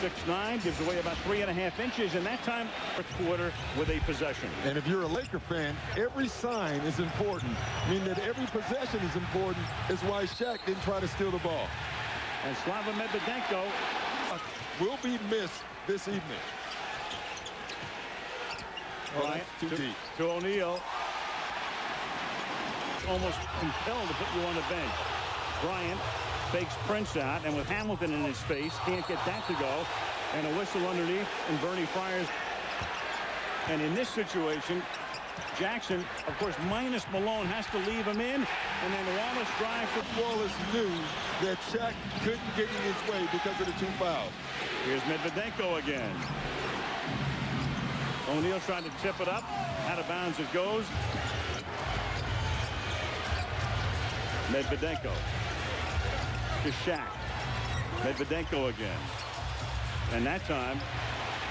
6'9", gives away about 3.5 inches, and that time a quarter with a possession. And if you're a Laker fan, every sign is important. I mean that every possession is important. Is why Shaq didn't try to steal the ball. And Slava Medvedenko will be missed this evening. Bryant too deep. To O'Neal. Almost compelled to put you on the bench. Bryant fakes Prince out, and with Hamilton in his face, can't get that to go. And a whistle underneath, and Bernie Fryers. And in this situation, Jackson, of course, minus Malone, has to leave him in, and then Wallace drives. Wallace knew that Shaq couldn't get in his way because of the 2 fouls. Here's Medvedenko again. O'Neal trying to tip it up. Out of bounds it goes. Medvedenko to Shaq. Medvedenko again. And that time,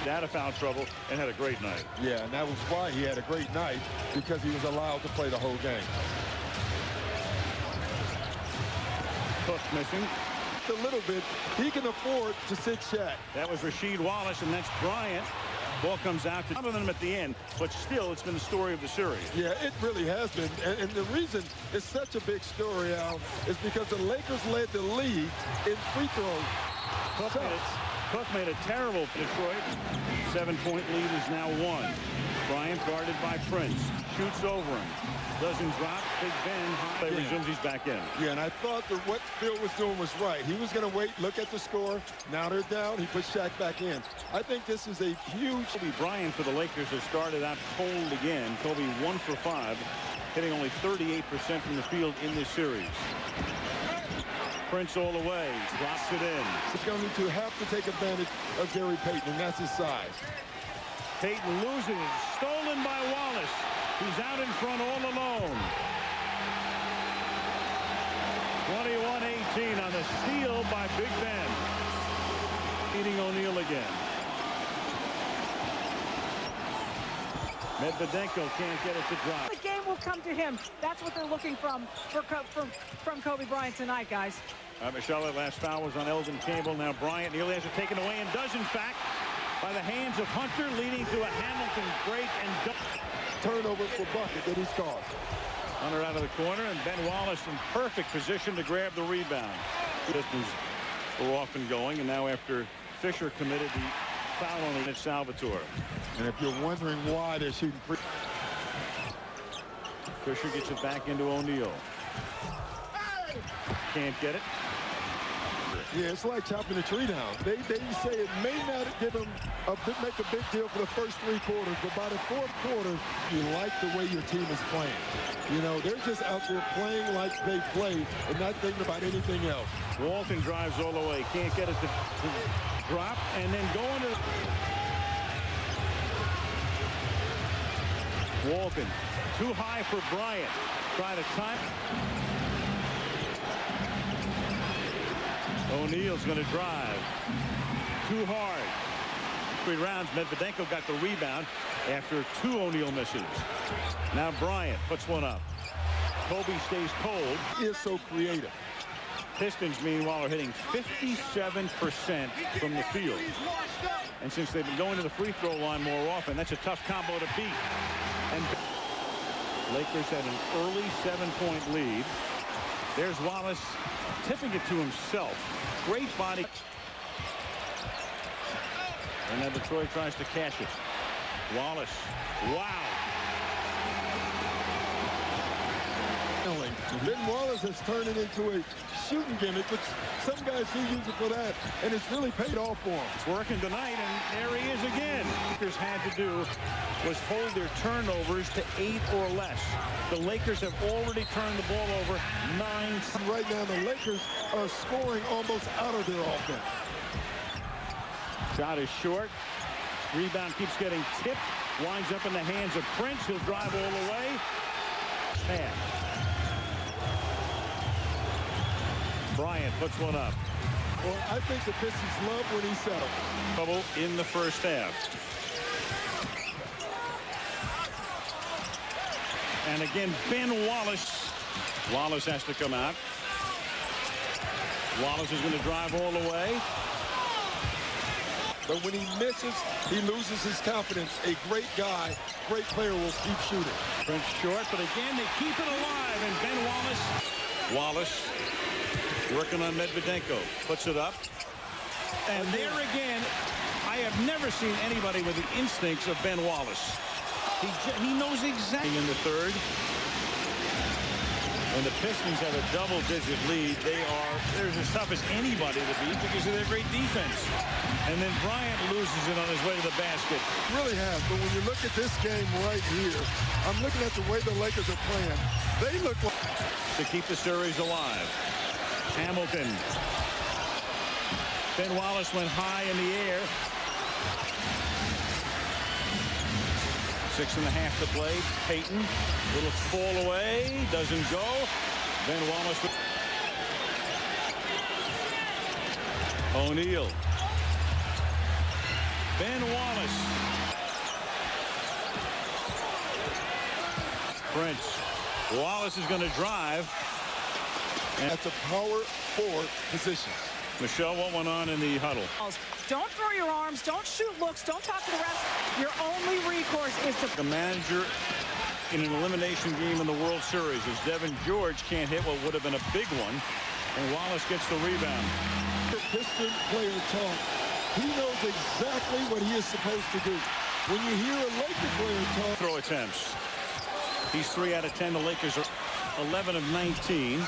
out of foul trouble and had a great night. Yeah, and that was why he had a great night, because he was allowed to play the whole game. Cook missing. A little bit. He can afford to sit Shaq. That was Rasheed Wallace, and that's Bryant. Ball comes out to other than him at the end, but still, it's been the story of the series. Yeah, it really has been. And the reason it's such a big story, Al, is because the Lakers led the league in free throws. Cook made a terrible Detroit. 7-point lead is now 1. Bryant guarded by Prince. Shoots over him. Doesn't drop. Big Ben high. Resumes, he's back in. Yeah, and I thought that what Phil was doing was right. He was going to wait, look at the score. Now they're down. He puts Shaq back in. I think this is a huge... Kobe Bryant for the Lakers has started out cold again. Kobe 1 for 5, hitting only 38% from the field in this series. Prince all the way. Drops it in. He's going to have to take advantage of Gary Payton, and that's his size. Payton loses. Stolen by Wallace. He's out in front all alone. 21-18 on the steal by Big Ben. Beating O'Neal again. Medvedenko can't get it to drop. The game will come to him. That's what they're looking from Kobe Bryant tonight, guys. Michelle, that last foul was on Eldon Campbell. Now Bryant nearly has it taken away, and does in fact, by the hands of Hunter, leading to a Hamilton break and turnover for bucket that he's caused. Hunter out of the corner, and Ben Wallace in perfect position to grab the rebound. Pistons were off and going, and now after Fisher committed the foul on it, Salvatore. And if you're wondering why they're shooting free, Fisher gets it back into O'Neal. Can't get it. Yeah, it's like chopping a tree down. They say it may not give them make a big deal for the first 3 quarters, but by the 4th quarter, you like the way your team is playing. You know, they're just out there playing like they play and not thinking about anything else. Walton drives all the way. Can't get it to drop, and then going to Walton. Too high for Bryant. Try to time. O'Neal's going to drive. Too hard. 3 rounds. Medvedenko got the rebound after 2 O'Neal misses. Now Bryant puts one up. Kobe stays cold. He is so creative. Pistons, meanwhile, are hitting 57% from the field. And since they've been going to the free throw line more often, that's a tough combo to beat. And Lakers had an early 7-point lead. There's Wallace tipping it to himself. Great body. And then Detroit tries to cash it. Wallace. Wow. Ben Wallace has turned it into a shooting gimmick, which some guys do use it for that, and it's really paid off for him. It's working tonight, and there he is again. What the Lakers had to do was hold their turnovers to 8 or less. The Lakers have already turned the ball over 9. Right now, the Lakers are scoring almost out of their offense. Shot is short. Rebound keeps getting tipped. Winds up in the hands of Prince. He'll drive all the way. Pass. Bryant puts one up. Well, I think the Pistons love when he settles. Trouble in the first half. And again, Ben Wallace. Wallace has to come out. Wallace is going to drive all the way. But when he misses, he loses his confidence. A great guy, great player will keep shooting. Prince short, but again, they keep it alive. And Ben Wallace working on Medvedenko. Puts it up. And there again, I have never seen anybody with the instincts of Ben Wallace. He knows exactly in the third. When the Pistons have a double-digit lead, they're as tough as anybody to beat because of their great defense. And then Bryant loses it on his way to the basket. Really has, but when you look at this game right here, I'm looking at the way the Lakers are playing. They look like to keep the series alive. Hamilton. Ben Wallace went high in the air. 6.5 to play. Payton, little fall away, doesn't go. Ben Wallace. O'Neal. Ben Wallace. Prince. Wallace is going to drive. And that's a power forward position. Michelle, what went on in the huddle? Don't throw your arms. Don't shoot looks. Don't talk to the refs. Your only recourse is to... The manager in an elimination game in the World Series as Devin George can't hit what would have been a big one. And Wallace gets the rebound. The Piston player talk. He knows exactly what he is supposed to do. When you hear a Laker player talk... Throw attempts. He's 3 out of 10. The Lakers are 11 of 19.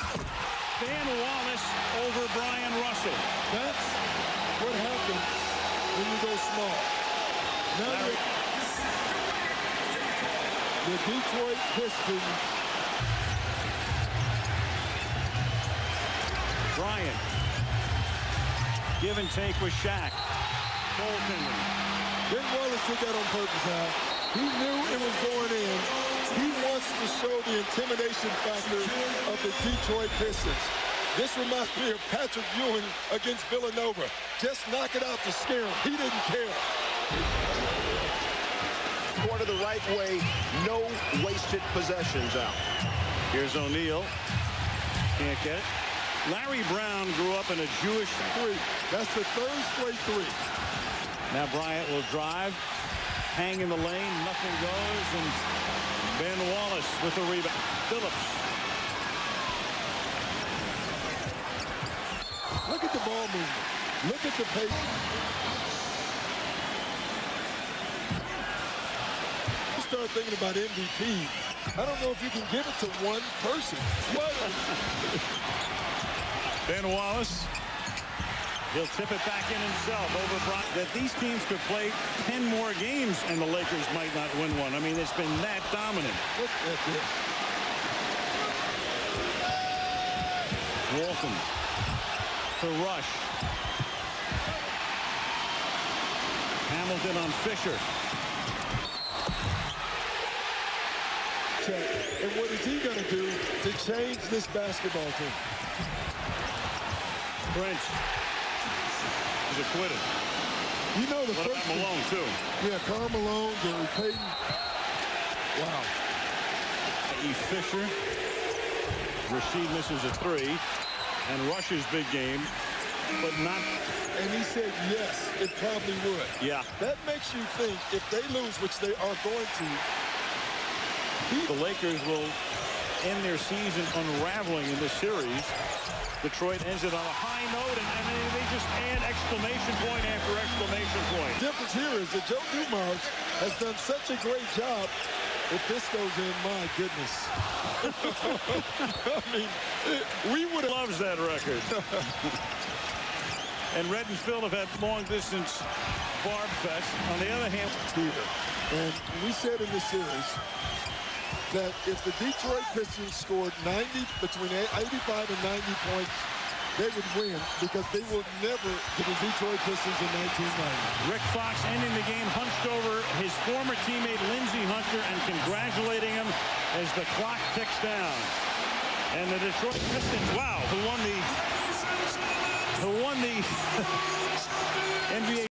Ben Wallace over Brian Russell. That's what happens when you go small. Now the Detroit Pistons. Bryant. Give and take with Shaq. Goaltender. Ben Wallace did that on purpose, Al. He knew it was going in. He wants to show the intimidation factor of the Detroit Pistons. This reminds me of Patrick Ewing against Villanova. Just knock it out to scare him. He didn't care. Quarter the right way. No wasted possessions out. Here's O'Neal. Can't get it. Larry Brown grew up in a Jewish three. That's the third straight three. Now Bryant will drive. Hang in the lane. Nothing goes. And Ben Wallace with the rebound. Phillips. Look at the ball movement. Look at the pace. You start thinking about MVP. I don't know if you can give it to one person. What? Ben Wallace. He'll tip it back in himself over Bryant. That these teams could play 10 more games and the Lakers might not win one. I mean, it's been that dominant. Look at this. Walton to Rush. Hamilton on Fisher. And what is he going to do to change this basketball team? Prince. He's acquitted. You know the what first about Malone, too? Yeah, Karl Malone, Gary Payton. Wow. E. Fisher. Rasheed misses a 3. And Rush's big game, but not. And he said, yes, it probably would. Yeah. That makes you think if they lose, which they are going to. The Lakers will end their season unraveling in this series. Detroit ends it on a high note, and they just add exclamation point after exclamation point. The difference here is that Joe Dumars has done such a great job. If this goes in, my goodness. I mean, we would have loves that record. And Red and Phil have had long-distance Barb Fest. On the other hand, Peter, and we said in this series that if the Detroit Pistons scored between 85 and 90 points, they would win because they will never get the Detroit Pistons in 1990. Rick Fox ending the game hunched over his former teammate Lindsey Hunter and congratulating him as the clock ticks down. And the Detroit Pistons, wow, who won the NBA